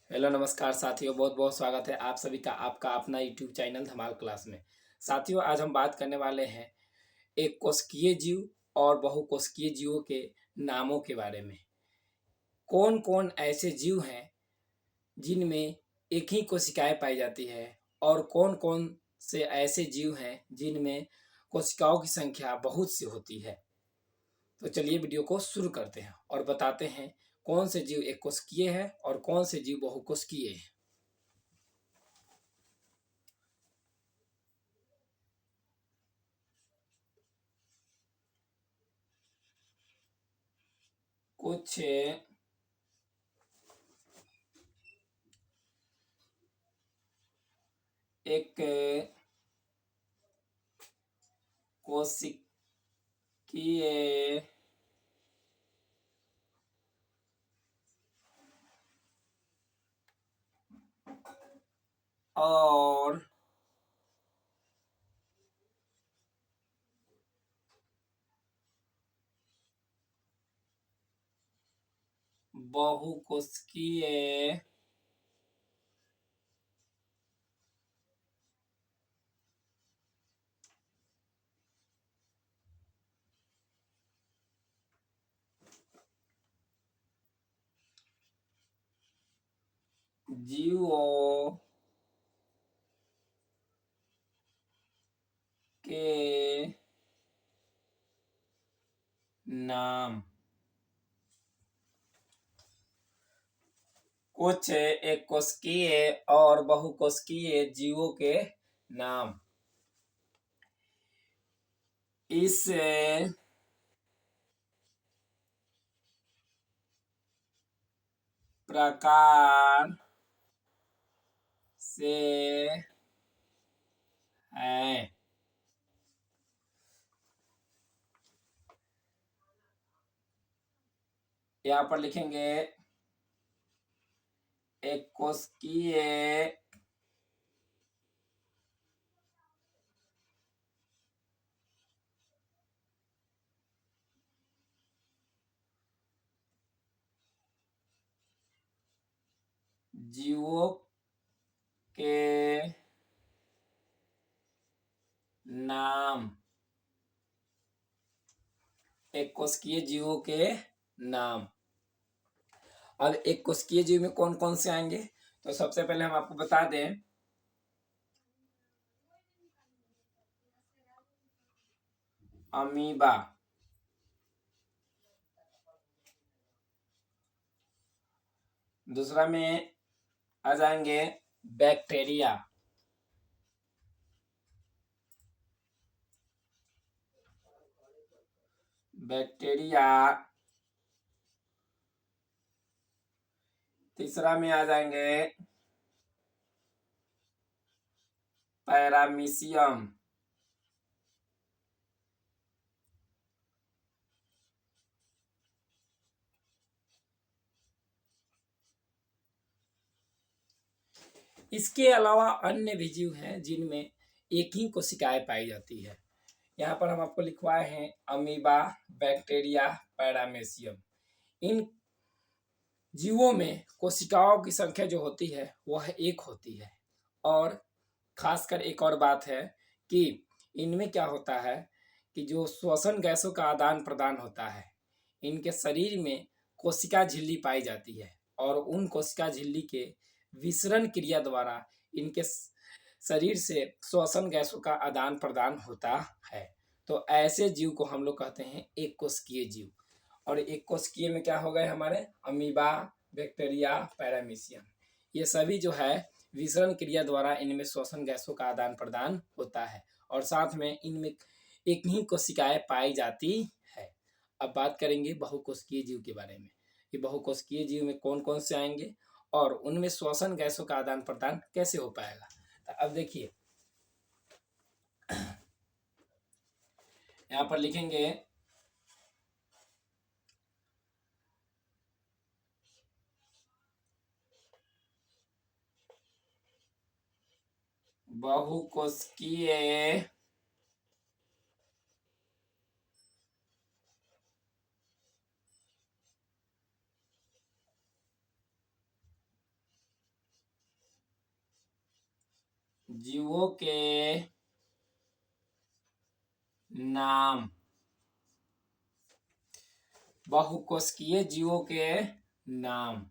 Hello नमस्कार साथियों, बहुत बहुत स्वागत है आप सभी का आपका अपना यूट्यूब चैनल धमाल क्लास में। साथियों, आज हम बात करने वाले हैं एक कोशिकीय जीव और बहुकोशिकीय जीवों के नामों के बारे में। कौन कौन ऐसे जीव हैं जिनमें एक ही कोशिकाएं पाई जाती है और कौन कौन से ऐसे जीव हैं जिनमें कोशिकाओं की संख्या बहुत सी होती है। तो चलिए वीडियो को शुरू करते हैं और बताते हैं कौन से जीव एक कोशिकीय है और कौन से जीव बहुकोशिकीय है। कुछ एक कोशिकीय और बहुकोशिकीय जीवों के नाम। कुछ एक कोशिकीय और बहुकोशिकीय जीवों के नाम। इस प्रकार से हैं। यहाँ पर लिखेंगे एक कोशिकीय जीवों के नाम। एक कोशिकीय जीवों के नाम। अब एक कोशिकीय जीव में कौन कौन से आएंगे, तो सबसे पहले हम आपको बता दें अमीबा, दूसरा में आ जाएंगे बैक्टीरिया, बैक्टीरिया, तीसरा में आ जाएंगे पैरामीशियम, इसके अलावा अन्य भी जीव हैं जिनमें एक ही कोशिकाएं पाई जाती है। यहाँ पर हम आपको लिखवाए हैं अमीबा, बैक्टीरिया, पैरामीशियम। इन जीवों में कोशिकाओं की संख्या जो होती है वह एक होती है। और खासकर एक और बात है कि इनमें क्या होता है कि जो श्वसन गैसों का आदान प्रदान होता है, इनके शरीर में कोशिका झिल्ली पाई जाती है और उन कोशिका झिल्ली के विसरण क्रिया द्वारा इनके शरीर से श्वसन गैसों का आदान प्रदान होता है। तो ऐसे जीव को हम लोग कहते हैं एक कोशिकीय जीव। और एक कोशिकीय में क्या हो गए हमारे अमीबा, बैक्टीरिया, पैरामीशियम, ये सभी जो है विसरण क्रिया द्वारा इनमें श्वसन गैसों का आदान प्रदान होता है और साथ में इनमें एक ही कोशिकाएं पाई जाती है। अब बात करेंगे बहुकोशिकीय जीव के बारे में कि बहुकोशिकीय जीव में कौन कौन से आएंगे और उनमें श्वसन गैसों का आदान प्रदान कैसे हो पाएगा। तो अब देखिए यहाँ पर लिखेंगे बहुकोशिकीय जीवों के नाम। बहुकोशिकीय जीवों के नाम।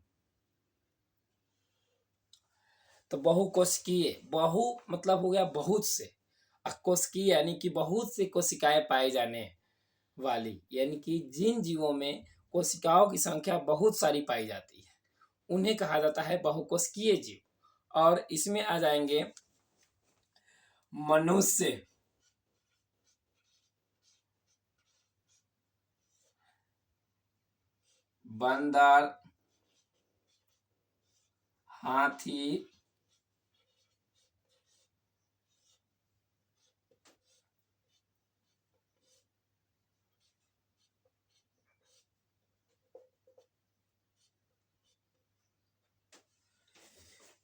तो बहुकोशिकीय, बहु मतलब हो गया बहुत से, कोशिकीय यानी कि बहुत से कोशिकाएं पाए जाने वाली, यानी कि जिन जीवों में कोशिकाओं की संख्या बहुत सारी पाई जाती है उन्हें कहा जाता है बहुकोशिकीय जीव। और इसमें आ जाएंगे मनुष्य, बंदर, हाथी,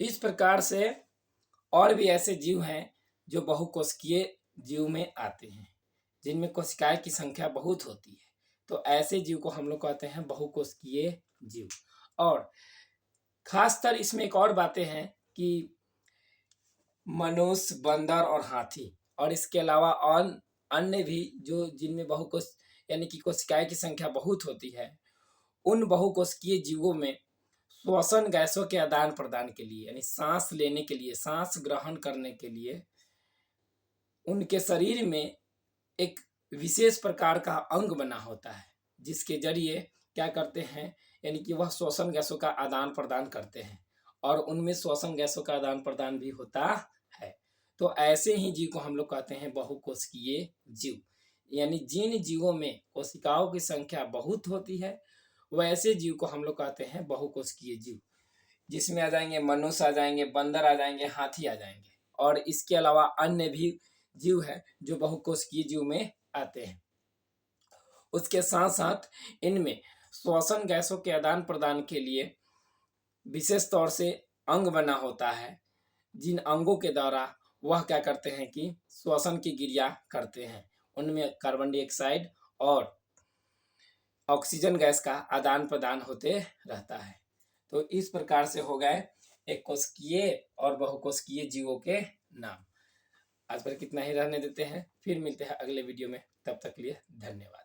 इस प्रकार से और भी ऐसे जीव हैं जो बहुकोशिकीय जीव में आते हैं, जिनमें कोशिकाएं की संख्या बहुत होती है। तो ऐसे जीव को हम लोग कहते हैं बहुकोशिकीय जीव। और खासतर इसमें एक और बातें हैं कि मनुष्य, बंदर और हाथी और इसके अलावा और अन्य भी जो जिनमें बहुकोश यानी कि कोशिकाएं की संख्या बहुत होती है, उन बहुकोशिकीय जीवों में श्वसन गैसों के आदान प्रदान के लिए, यानी सांस लेने के लिए, सांस ग्रहण करने के लिए उनके शरीर में एक विशेष प्रकार का अंग बना होता है, जिसके जरिए क्या करते हैं, यानी कि वह श्वसन गैसों का आदान प्रदान करते हैं और उनमें श्वसन गैसों का आदान प्रदान भी होता है। तो ऐसे ही जीव को हम लोग कहते हैं बहुकोशिकीय जीव। यानी जिन जीवों में कोशिकाओं की संख्या बहुत होती है वैसे जीव को हम लोग कहते हैं बहुकोशिकीय जीव, जिसमें आ जाएंगे मनुष्य, आ जाएंगे बंदर, आ जाएंगे हाथी, आ जाएंगे और इसके अलावा अन्य भी जीव है जो बहुकोशिकीय जीव में आते हैं। उसके साथ साथ इनमें श्वसन गैसों के आदान प्रदान के लिए विशेष तौर से अंग बना होता है, जिन अंगों के द्वारा वह क्या करते हैं कि श्वसन की क्रिया करते हैं। उनमें कार्बन डाइऑक्साइड और ऑक्सीजन गैस का आदान प्रदान होते रहता है। तो इस प्रकार से हो गए एक कोशिकीय और बहुकोशिकीय जीवों के नाम। आज पर कितना ही रहने देते हैं, फिर मिलते हैं अगले वीडियो में, तब तक के लिए धन्यवाद।